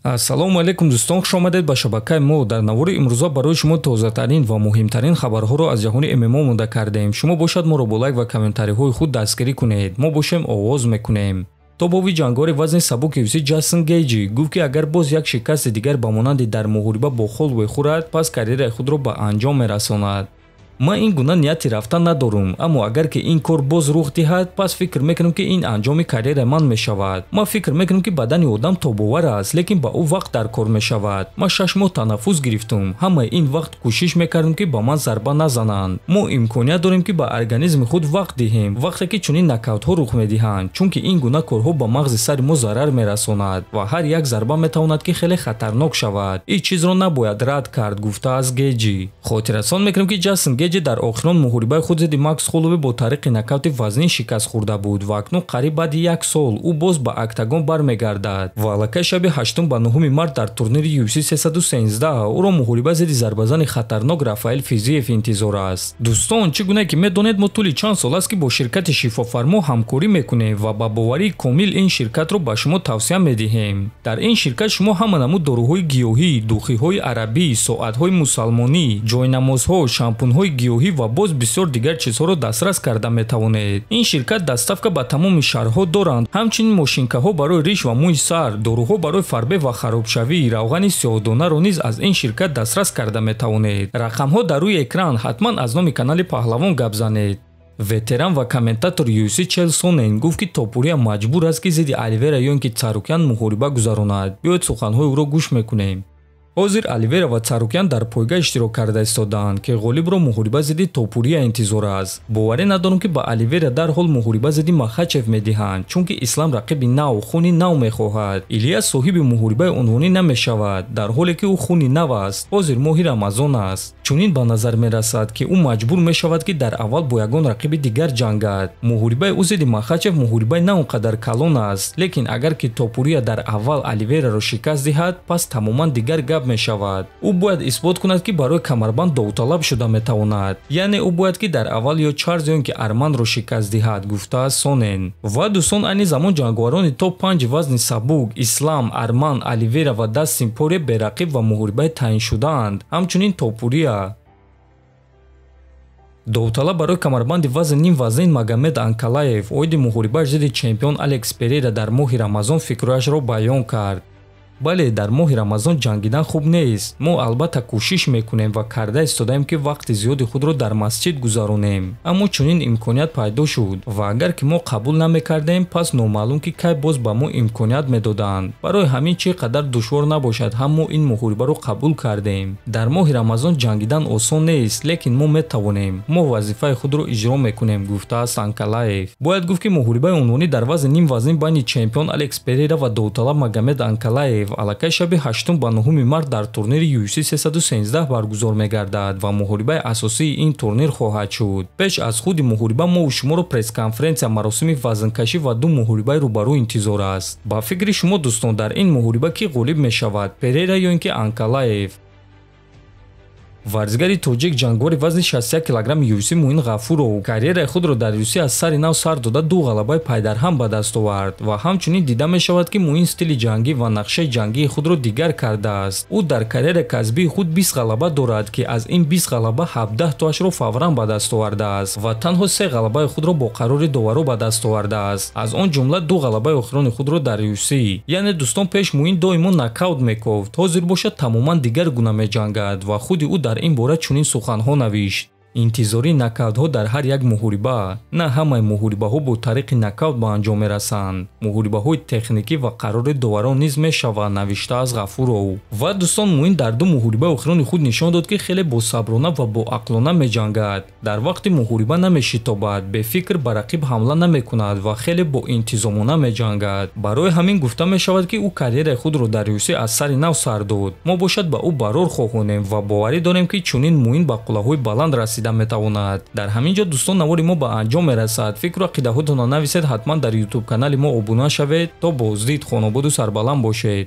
ассалому алайкум дӯстон, хуш омадед ба шабакаи мо. Дар навори имрӯза барои шумо тозатарин ва муҳимтарин хабарҳоро аз ҷаҳони ММО омода кардем. Шумо бошад моро бо лайк ва комментариҳои худ дастгирӣ кунед. Мо бошем оғоз мекунем. тобови ҷангори вазни сабуки UFC Ҷейсон Гейҷи гуфт ки агар боз як шикасти дигар ба монанди дар муҳориба бо Холлоуэй хӯрад, пас карьераи худро ба анҷом мерасонад. ман ин гуна нияти рафтан надорум, аммо агар ки ин кор боз рух диҳад, пас фикр мекунам ки ин анҷоми карьераи ман мешавад. ман фикр мекунам ки бадани одам тобовар аст, лекин ба ӯ вақт дар кор мешавад. ман 6 моҳ танаффус гирифтум. ҳамаи ин вақт кӯшиш мекардам ки ба ман зарба назананд. мо имконият дорем ки ба организми худ вақт диҳем вақте ки чунин нокаутҳо рух медиҳанд, чунки ин гуна корҳо ба мағзи сари мо зарар мерасонад ва ҳар як зарба метавонад ки хеле хатарнок шавад. ин чизро набояд рад кард, гуфтааст Гейҷи. хотиррасон мекунем ки Ҷейсон Гейҷи дар охирон муҳорибаи худ зидди Макс Холлоуэй бо тариқи нокаути вазнин шикаст хӯрда буд ва акнун қариб баъди як сол ӯ боз ба октагон бармегардад ва аллакай шаби 8 ба 9 март дар турнири UFC 313 ӯро муҳориба зидди зарбазани хатарнок Рафаэл Физиев интизор аст. дӯстон, чӣ гуна ки медонед, мо тӯли чанд сол аст ки бо ширкати Шифофармо ҳамкорӣ мекунем ва ба боварии комил ин ширкатро ба шумо тавсия медиҳем. дар ин ширкат шумо ҳама намуд доруҳои гиёҳӣ, духиҳои арабӣ, соатҳои мусалмонӣ, ҷойнамозҳо, шампунҳои гиёҳӣ ва боз бисёр дигар чизҳоро дастрас карда метавонед. ин ширкат дастафка ба тамоми шаҳрҳо доранд. ҳамчунин мошинкаҳо барои риш ва мӯи сар, доруҳо барои фарбе ва харобшавӣ, равғани сиёҳдонаро низ аз ин ширкат дастрас карда метавонед. рақамҳо дар рӯи экран. ҳатман аз номи канали Паҳлавон гап занед. ветеран ва комментатор UFC Чел Сонен гуфт ки Топурия маҷбур аст ки зидди Оливера ё ин ки Царукян муҳориба гузаронад. биёед суханҳои ӯро гӯш мекунем. ҳозир Оливера ва Царукян дар пойга иштирок карда истодаанд ки ғолибро муҳориба зидди Топурия интизор аст. боварӣ надорам ки ба Оливера дарҳол муҳориба зидди Махачев медиҳанд, чунки Ислам рақиби нав, хуни нав мехоҳад. Ильяс соҳиби муҳорибаи унвонӣ намешавад, дар ҳоле ки ӯ хуни нав аст. ҳозир моҳи Рамазон аст. чунин ба назар мерасад ки ӯ маҷбур мешавад ки дар аввал бо ягон рақиби дигар ҷангад. муҳорибаи ӯ зидди Махачев муҳорибаи на он қадар калон аст, лекин агар ки Топурия дар аввал Оливераро шикаст диҳад, пас тамоман дигар гап мешавад. ӯ бояд исбот кунад ки барои камарбанд довталаб шуда метавонад. яъне ӯ бояд ки дар аввал ё Чарлз ё ин ки Арманро шикаст диҳад, гуфтааст Сонен. ва дӯстон, айни замон ҷанговарони топ 5 вазни сабук Ислам, Арман, Оливера ва Дастин Порье берақиб ва муҳорибаи таъин шудаанд. ҳамчунин Топурия довталаб барои камарбанди вазн ним вазнин Магомед Анкалаев оиди муҳорибааш зидди чемпион Алекс Перейра дар моҳи Рамазон фикрҳояшро баён кард. бале, дар моҳи Рамазон ҷангидан хуб нест. мо албатта кӯшиш мекунем ва карда истодаем ки вақти зиёди худро дар масҷид гузаронем. аммо чунин имконият пайдо шуд ва агар ки мо қабул намекардем, пас номаълум ки кай боз ба мо имконият медоданд. барои ҳамин чӣ қадар душвор набошад, ҳам мо ин муҳорибаро қабул кардем. дар моҳи Рамазон ҷангидан осон нест, лекин мо метавонем. мо вазифаи худро иҷро мекунем, гуфтааст Анкалаев. бояд гуфт ки муҳорибаи унвонӣ дар вазни ним вазнин байни чемпион Алекс Перейра ва довталаб Магомед Анкалаев аллакай шаби 8 ба 9 март дар турнири UFC 313 баргузор мегардад ва муҳорибаи асосии ин турнир хоҳад шуд. пеш аз худи муҳориба мо шуморо пресс-конференсия, маросими вазнкашӣ ва ду муҳорибаи рӯбарӯ интизор аст. ба фикри шумо дӯстон, дар ин муҳориба кӣ ғолиб мешавад, Перейра ё ин ки Анкалаев? варзигари тоҷик ҷангори вазни 61 кг UFC Муин Ғафуров карьераи худро дар UFC аз сари нав сар дода ду ғалабаи пайдарҳам ба даст овард ва ҳамчунин дида мешавад ки Муин стили ҷангӣ ва нақшаи ҷангии худро дигар кардааст. ӯ дар карьераи касбии худ 20 ғалаба дорад ки аз ин 20 ғалаба 17 тоашро фавран ба даст овардааст ва танҳо 3 ғалабаи худро бо қарори доваро ба даст овардааст, аз он ҷумла 2 ғалабаи охирони худро дар UFC. яъне дӯстон, пеш Муин доимо нокаут мекофт, ҳозир бошад тамоман дигар гуна меҷангад ва худи ӯ дар ин бора чунин суханҳо навишт. интизори нокаутҳо дар ҳар як муҳориба. на ҳамаи муҳорибаҳо бо тариқи нокаут ба анҷом мерасанд. муҳорибаҳои техникӣ ва қарори доварон низ мешаванд, навиштааст Ғафуров. ва дӯстон, Муин дар ду муҳорибаи охирони худ нишон дод ки хеле босаброна ва боақлона меҷангад. дар вақти муҳориба намешитобад, бефикр ба рақиб ҳамла намекунад ва хеле боинтизомона меҷангад. барои ҳамин гуфта мешавад ки ӯ карьераи худро дар UFC аз сари нав сар дод. мо бошад ба ӯ барор хоҳонем ва боварӣ дорем ки чунин Муин ба қуллаҳои баланд расид метавонад. дар ҳамин ҷо дӯстон, навори мо ба анҷом мерасад. фикру ақидаҳоятонро нависед. ҳатман дар YouTube канали мо обуна шавед. то боздид, хонободу сарбаланд бошед.